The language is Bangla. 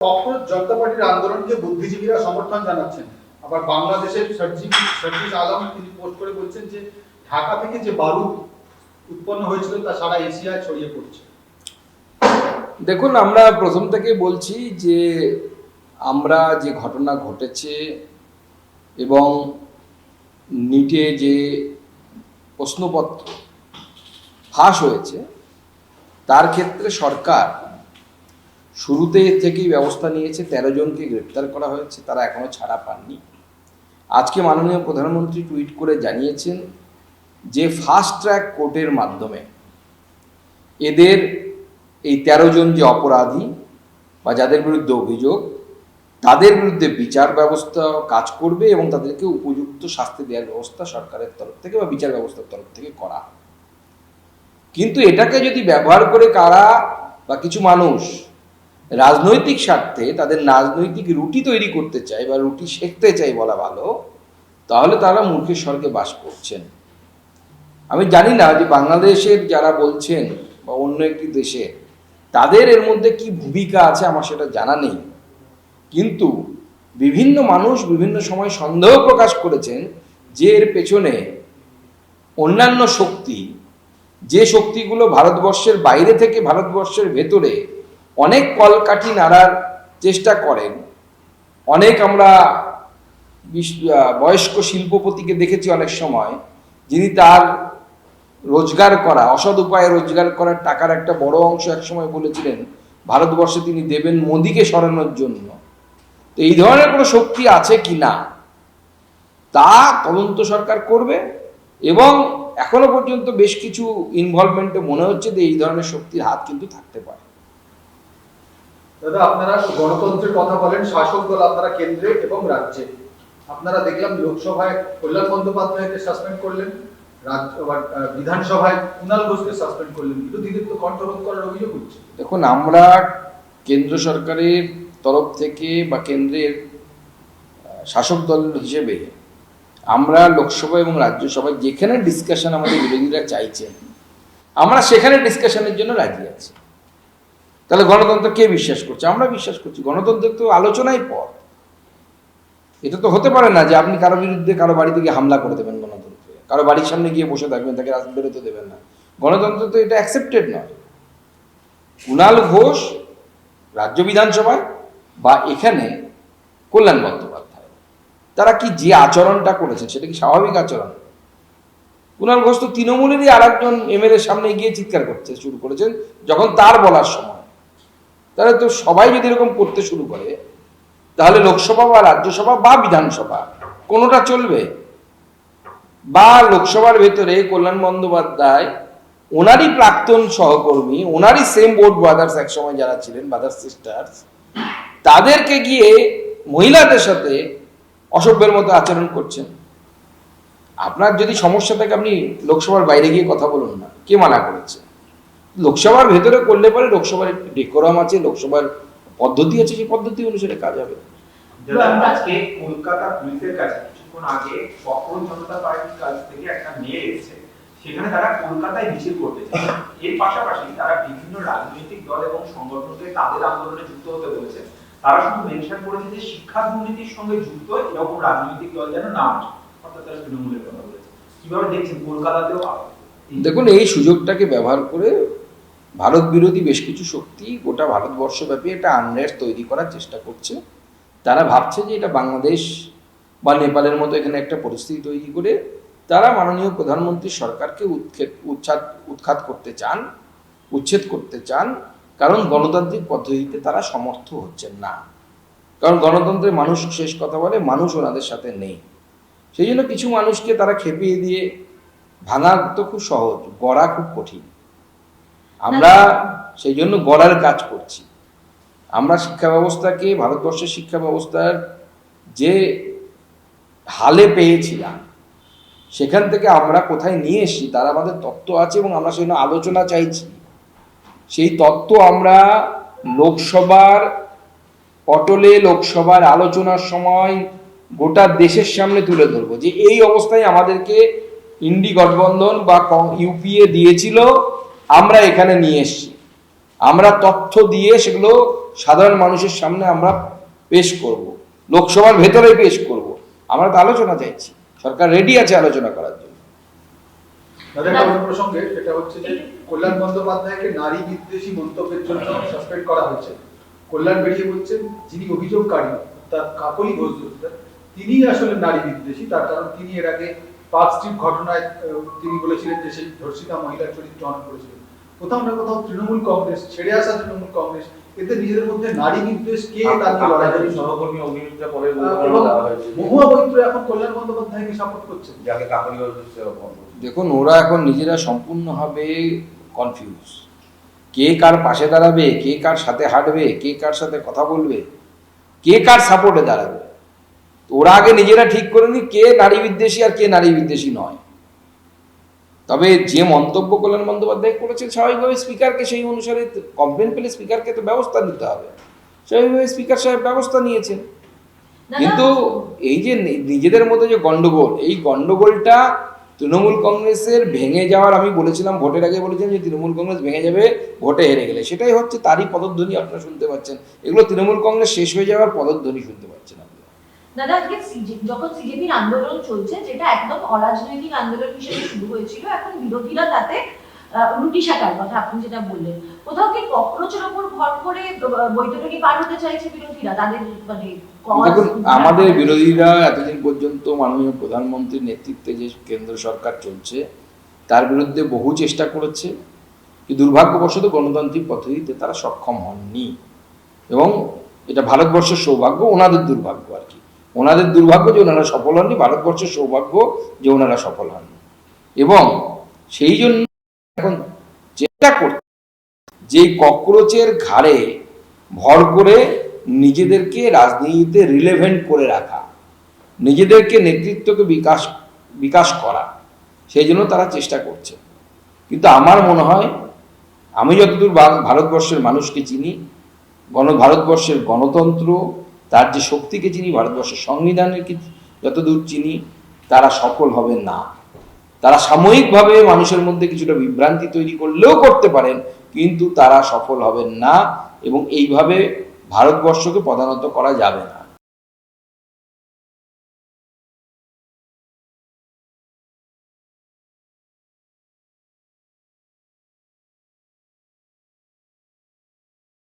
ককরোচ জনতা পার্টির আন্দোলনকে বুদ্ধিজীবীরা সমর্থন জানাচ্ছেন। আবার বাংলাদেশের সার্জিস আলম তিনি পোস্ট করে বলছেন যে ঢাকা থেকে যে বারুদ উৎপন্ন হয়েছিল তা সারা এশিয়ায় ছড়িয়ে পড়ছে। দেখুন, আমরা প্রথম থেকে বলছি যে আমরা যে ঘটনা ঘটেছে এবং নিটে যে প্রশ্নপত্র ফাঁস হয়েছে তার ক্ষেত্রে সরকার শুরুতে থেকেই ব্যবস্থা নিয়েছে। 13 জনকে গ্রেপ্তার করা হয়েছে, তারা এখনো ছাড়া পাননি। আজকে মাননীয় প্রধানমন্ত্রী টুইট করে জানিয়েছেন যে ফাস্ট ট্র্যাক কোর্টের মাধ্যমে এদের এই 13 জন যে অপরাধী বা যাদের বিরুদ্ধে অভিযোগ তাদের বিরুদ্ধে বিচার ব্যবস্থা কাজ করবে এবং তাদেরকে উপযুক্ত শাস্তি দেওয়ার ব্যবস্থা সরকারের তরফ থেকে বা বিচার ব্যবস্থার তরফ থেকে করা। কিন্তু এটাকে যদি ব্যবহার করে কারা বা কিছু মানুষ রাজনৈতিক স্বার্থে তাদের রাজনৈতিক রুটি তৈরি করতে চায় বা রুটি সেঁকতে চায় বলা ভালো, তাহলে তারা মূর্খের স্বর্গে বাস করছেন। আমি জানি না যে বাংলাদেশের যারা বলছেন বা অন্য একটি দেশে তাদের এর মধ্যে কি ভূমিকা আছে, আমার সেটা জানা নেই। কিন্তু বিভিন্ন মানুষ বিভিন্ন সময় সন্দেহ প্রকাশ করেছেন যে এর পেছনে অন্যান্য শক্তি, যে শক্তিগুলো ভারতবর্ষের বাইরে থেকে ভারতবর্ষের ভেতরে অনেক কলকাঠি নাড়ার চেষ্টা করেন। অনেক আমরা বয়স্ক শিল্পপতিকে দেখেছি অনেক সময়, যিনি তার রোজগার করা অসৎ উপায়ে রোজগার করার টাকার একটা বড় অংশ একসময় বলেছিলেন ভারতবর্ষে তিনি দেবেন মোদিকে সরানোর জন্য। তো এই ধরনের কোনো শক্তি আছে কি না তা তদন্ত সরকার করবে এবং এখনো পর্যন্ত বেশ কিছু ইনভলভমেন্টে মনে হচ্ছে যে এই ধরনের শক্তির হাত কিন্তু থাকতে পারে। দাদা, আপনারা গণতন্ত্রের কথা বলেন, শাসক দল আপনারা কেন্দ্রে এবং রাজ্যে। আপনারা দেখলাম লোকসভায় কল্যাণ বন্দ্যোপাধ্যায়কে সাসপেন্ড করলেন, বিধানসভায় কুণাল ঘোষকে সাসপেন্ড করলেন, বিরোধীদের তো কণ্ঠরোধ করার অভিযোগ হচ্ছে। দেখুন, আমরা কেন্দ্র সরকারের তরফ থেকে বা কেন্দ্রের শাসক দল হিসেবে আমরা লোকসভা এবং রাজ্যসভায় যেখানে ডিসকাশন আমাদের বিরোধীরা চাইছেন আমরা সেখানে ডিসকাশনের জন্য রাজি আছি। তাহলে গণতন্ত্র কে বিশ্বাস করছে? আমরা বিশ্বাস করছি। গণতন্ত্রের তো আলোচনাই পথ। এটা তো হতে পারে না যে আপনি কারো বিরুদ্ধে কারো বাড়িতে গিয়ে হামলা করে দেবেন গণতন্ত্রে, কারো বাড়ির সামনে গিয়ে বসে থাকবেন, তাকে রাস্তা বেরোতে দেবেন না। গণতন্ত্র তো এটা অ্যাকসেপ্টেড নয়। কুণাল ঘোষ রাজ্য বিধানসভায় বা এখানে কল্যাণ বন্দ্যোপাধ্যায় তারা কি যে আচরণটা করেছে সেটা কি স্বাভাবিক আচরণ? কুণাল ঘোষ তো তৃণমূলেরই আর একজন এমএলএ সামনে গিয়ে চিৎকার করতে শুরু করেছেন যখন তার বলার সময়। তাহলে তো সবাই যদি এরকম করতে শুরু করে তাহলে লোকসভা বা রাজ্যসভা বা বিধানসভা কোনোটা চলবে? বা লোকসভার ভেতরে কল্যাণ বন্দ্যোপাধ্যায় ওনারই প্রাক্তন সহকর্মী, ওনারই সেম বোর্ড ব্রাদার্স একসময় যারা ছিলেন, ব্রাদার্স সিস্টার্স, তাদেরকে গিয়ে মহিলাদের সাথে অসভ্যের মতো আচরণ করছেন। আপনার যদি সমস্যা থাকে আপনি লোকসভার বাইরে গিয়ে কথা বলুন না, কে মানা করেছে? লোকসভার ভেতরে করলে পরে লোকসভার ডেকোরাম আছে, লোকসভার পদ্ধতি আছে, সেই পদ্ধতি অনুসারে কাজ হবে। আজকে কলকাতা পুলিশের কাছে কিছুক্ষণ আগে ককরোচ জনতা পার্টির কাছ থেকে একটা মেয়ে এসেছে, সেখানে তারা কলকাতায় মিছিল করতে চায়। এর পাশাপাশি তারা বিভিন্ন রাজনৈতিক দল এবং সংগঠনকে তাদের আন্দোলনে যুক্ত হতে বলেছে। তারা শুধু মেনশন করেছে যে শিক্ষা দুর্নীতির সঙ্গে যুক্ত এরকম রাজনৈতিক দল যেন না আসে, অর্থাৎ তারা তৃণমূলের কথা বলেছে। কিভাবে দেখছেন কলকাতাতেও? দেখুন, এই সুযোগটাকে ব্যবহার করে ভারত বিরোধী বেশ কিছু শক্তি গোটা ভারতবর্ষব্যাপী একটা আনরেস্ট তৈরি করার চেষ্টা করছে। তারা ভাবছে যে এটা বাংলাদেশ বা নেপালের মতো এখানে একটা পরিস্থিতি তৈরি করে তারা মাননীয় প্রধানমন্ত্রী সরকারকে উৎখাত করতে চান, উচ্ছেদ করতে চান। কারণ গণতান্ত্রিক পদ্ধতিতে তারা সমর্থ হচ্ছেন না। কারণ গণতন্ত্রে মানুষ শেষ কথা বলে, মানুষ ওনাদের সাথে নেই। সেই জন্য কিছু মানুষকে তারা খেপিয়ে দিয়ে ভাঙা তো খুব সহজ, গড়া খুব কঠিন। আমরা সেই জন্য গড়ার কাজ করছি। আমরা শিক্ষা ব্যবস্থাকে, ভারতবর্ষের শিক্ষা ব্যবস্থার যে হালে পেয়েছিলাম সেখান থেকে আমরা কোথায় নিয়ে এসেছি তার আমাদের তত্ত্ব আছে এবং আমরা সেই জন্য আলোচনা চাইছি। সেই তত্ত্ব আমরা লোকসভার পটলে, লোকসভার আলোচনার সময় গোটা দেশের সামনে তুলে ধরবো যে এই অবস্থায় আমাদেরকে ইন্ডি গঠবন্ধন বা ইউপিএ দিয়েছিল, আমরা এখানে নিয়ে এসেছি। আমরা তথ্য দিয়ে সেগুলো সাধারণ মানুষের সামনে আমরা পেশ করব, লোকসভার ভেতরে পেশ করব। আমরা তো আলোচনা চাইছি, সরকার রেডি আছে আলোচনা করার জন্য। তাদের একটা অন্য প্রসঙ্গে সেটা হচ্ছে যে কল্যাণ বন্দ্যোপাধ্যায়কে নারী বিদ্বেষী মন্তব্যের জন্য সাসপেন্ড করা হয়েছে। কল্যাণ বেরিয়ে বলছেন যিনি অভিযোগকারী তার কাকলি ঘোষ তিনি আসলে নারী বিদ্বেষী, তার কারণ তিনি এর আগে পার্ক স্ট্রিট ঘটনায় তিনি বলেছিলেন যে সেই ধর্ষিতা মহিলার চরিত্র হনন করেছিলেন। কোথাও না কোথাও তৃণমূল কংগ্রেস, ছেড়ে আসা তৃণমূল কংগ্রেস, এতে নিজেদের মধ্যে নারী বিদ্বেষ কে তাকে লড়াই করে সহকর্মী অগ্নিমিত্রা পরে মহুয়া মৈত্র এখন কল্যাণ বন্দ্যোপাধ্যায়কে সাপোর্ট করছেন, যাকে কাকলি ঘোষ। দেখুন, ওরা এখন নিজেরা সম্পূর্ণভাবে কনফিউজ। কে কার পাশে দাঁড়াবে, কে কার সাথে হাঁটবে, কে কার সাথে কথা বলবে, কে কার সাপোর্টে দাঁড়াবে, ওরা আগে নিজেরা ঠিক করে নি কে নারী বিদ্বেষী আর কে নারী বিদ্বেষী নয়। তবে যে মন্তব্য কল্যাণ বন্দ্যোপাধ্যায় করেছেন, স্বাভাবিকভাবে স্পিকারকে সেই অনুসারে কমপ্লেন পেলে স্পিকারকে তো ব্যবস্থা নিতে হবে, স্বাভাবিকভাবে স্পিকার সাহেব ব্যবস্থা নিয়েছেন। কিন্তু এই যে নিজেদের মধ্যে যে গন্ডগোল, এই গন্ডগোলটা তৃণমূল কংগ্রেসের ভেঙে যাওয়ার, আমি বলেছিলাম ভোটের আগে বলেছিলাম যে তৃণমূল কংগ্রেস ভেঙে যাবে ভোটে হেরে গেলে, সেটাই হচ্ছে, তারই পদধ্বনি আপনারা শুনতে পাচ্ছেন। এগুলো তৃণমূল কংগ্রেস শেষ হয়ে যাওয়ার পদধ্বনি শুনতে পাচ্ছেন আপনারা। দাদা, আজকে যখন সিজেপির আন্দোলন চলছে, যেটা একদম অরাজনৈতিক আন্দোলন হিসেবে শুরু হয়েছিল, এখন বিরোধীরা তাতে রুটি শাকার কথা আপনি যেটা বললেন, কোথাও কি ককরোচের ওপর ভর করে বৈতরণী পার হতে চাইছে বিরোধীরা তাদের মানে? দেখুন, আমাদের বিরোধীরা এতদিন পর্যন্ত মাননীয় প্রধানমন্ত্রীর নেতৃত্বে যে কেন্দ্র সরকার চলছে তার বিরুদ্ধে বহু চেষ্টা করেছে, কিন্তু দুর্ভাগ্যবশত গণতান্ত্রিক পদ্ধতিতে তারা সক্ষম হননি। এবং এটা ভারতবর্ষের সৌভাগ্য, ওনাদের দুর্ভাগ্য আর কি। ওনাদের দুর্ভাগ্য যে ওনারা সফল হননি, ভারতবর্ষের সৌভাগ্য যে ওনারা সফল হননি। এবং সেই জন্য এখন চেষ্টা করছে যে ককরোচের ঘাড়ে ভর করে নিজেদেরকে রাজনীতিতে রিলেভেন্ট করে রাখা, নিজেদেরকে নেতৃত্বকে বিকাশ করা, সেই জন্য তারা চেষ্টা করছে। কিন্তু আমার মনে হয়, আমি যতদূর ভারতবর্ষের মানুষকে চিনি, ভারতবর্ষের গণতন্ত্র, তার যে শক্তিকে চিনি, ভারতবর্ষের সংবিধানের যতদূর চিনি, তারা সফল হবে না। তারা সাময়িকভাবে মানুষের মধ্যে কিছুটা বিভ্রান্তি তৈরি করলেও করতে পারেন, কিন্তু তারা সফল হবেন না, এবং এইভাবে ভারতবর্ষকে পদানত করা যাবে না।